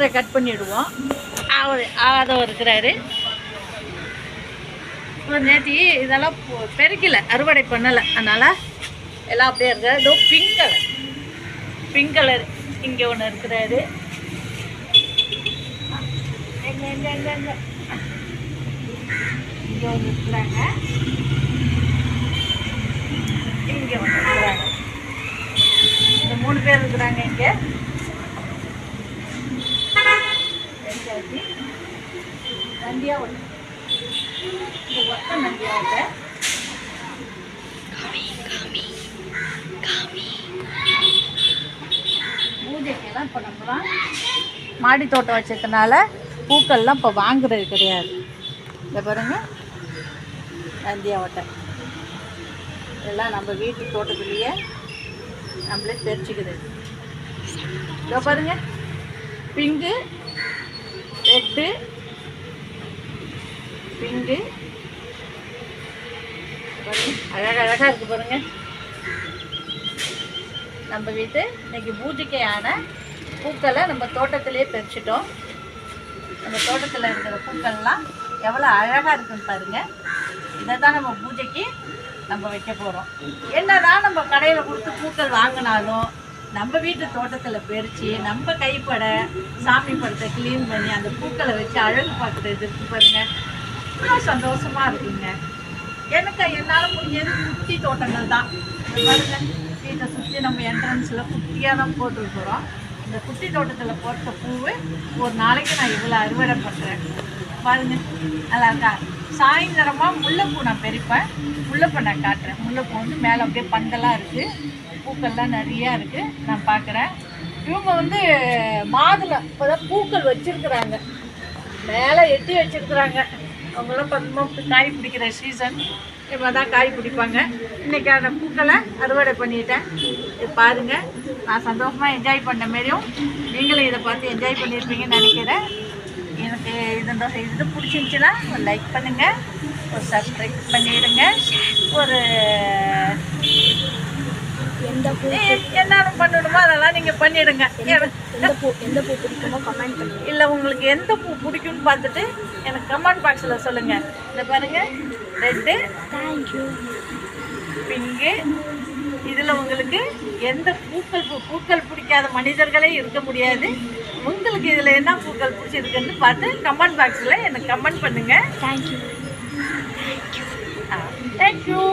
அவரை கட் பண்ணிவிடுவோம். ஆதவ இருக்கிறாரு. நேற்று இதெல்லாம் பெருக்கல, அறுவடை பண்ணலை, அதனால் எல்லாம் அப்படியே இருக்கிறாரு. இதோ பிங்க் கலர் இங்கே ஒன்று இருக்கிறாரு. இங்கே ஒன்று இருக்கிறாங்க, இங்கே ஒன்று இருக்கிறாங்க. இந்த 3 பேர் இருக்கிறாங்க இங்கே. நந்தியாவட்டை, இந்த ஒத்த நந்தியாவட்டை. பூஜைக்கெல்லாம் இப்போ நம்மலாம் மாடி தோட்டம் வச்சதுனால பூக்கள்லாம் இப்போ வாங்குறது கிடையாது. இந்த பாருங்க நந்தியாவட்டை இதெல்லாம் நம்ம வீட்டு தோட்டத்துலேயே நம்மளே தெரிச்சுக்குது. இதோ பாருங்க பிங்கு, ரெட்டு, பிங்கு பாருங்க, அழகாக இருக்குது பாருங்க. நம்ம வீட்டு இன்னைக்கு பூஜைக்கான பூக்களை நம்ம தோட்டத்திலே பறிச்சிட்டோம். நம்ம தோட்டத்தில் இருக்கிற பூக்கள்லாம் எவ்வளோ அழகாக இருக்குன்னு பாருங்கள். இதை தான் நம்ம பூஜைக்கு நம்ம வைக்க போகிறோம். என்னதான் நம்ம கடையில் கொடுத்து பூக்கள் வாங்கினாலும் நம்ம வீட்டு தோட்டத்தில் பறித்து நம்ம கைப்பட சாமி படத்தை க்ளீன் பண்ணி அந்த பூக்களை வச்சு அழகு பார்க்குறது இருக்கு பாருங்கள், இவ்வளோ சந்தோஷமாக இருக்குங்க. எனக்கு என்னால் முடிஞ்சது குட்டி தோட்டங்கள் தான். பாருங்க வீட்டை சுற்றி நம்ம என்ட்ரன்ஸில் குட்டியாக தான் போட்டுருக்குறோம். இந்த குட்டி தோட்டத்தில் போட்ட பூவு ஒரு நாளைக்கு நான் இவ்வளோ அறுவடை பண்ணுறேன் பாருங்க. நல்லா இருக்கா? சாயந்தரமாக முல்லைப்பூ நான் பறிப்பேன். முல்லைப்பூ நான் காட்டுறேன். முல்லைப்பூ வந்து மேலே அப்படியே பந்தெல்லாம் இருக்குது, பூக்கள்லாம் நிறையா இருக்குது. நான் பார்க்குறேன். இவங்க மாதுளை இப்போ தான் பூக்கள் வச்சுருக்குறாங்க, மேலே எட்டி வச்சுருக்குறாங்க. அவங்களாம் பார்த்தோம்னா காய் பிடிக்கிற சீசன், இப்போ தான் காய் பிடிப்பாங்க. இன்றைக்கான பூக்களை அறுவடை பண்ணிட்டேன். இது பாருங்கள், நான் சந்தோஷமாக என்ஜாய் பண்ண மாரியும் நீங்களும் இதை பார்த்து என்ஜாய் பண்ணியிருப்பீங்கன்னு நினைக்கிறேன். எனக்கு இது பிடிச்சிருந்துச்சுன்னா ஒரு லைக் பண்ணுங்கள், ஒரு சப்ஸ்கிரைப் பண்ணிவிடுங்க, ஒரு என்னென்ன பண்ணணுமோ அதெல்லாம் நீங்கள் பண்ணிவிடுங்க. எந்த பூ பிடிக்குமோ கமெண்ட் பண்ணுங்கள். இல்லை உங்களுக்கு எந்த பூ பிடிக்கும்னு பார்த்துட்டு எனக்கு கமெண்ட் பாக்ஸில் சொல்லுங்கள். இதை பாருங்கள், ரெட்டு, தேங்க்யூ, பிங்கு. இதில் உங்களுக்கு எந்த பூக்கள் பிடிக்காத மனிதர்களே இருக்க முடியாது. உங்களுக்கு இதில் என்ன பூக்கள் பிடிச்சிருக்குன்னு பார்த்து கமெண்ட் பாக்ஸில் எனக்கு கமெண்ட் பண்ணுங்கள். தேங்க்யூ.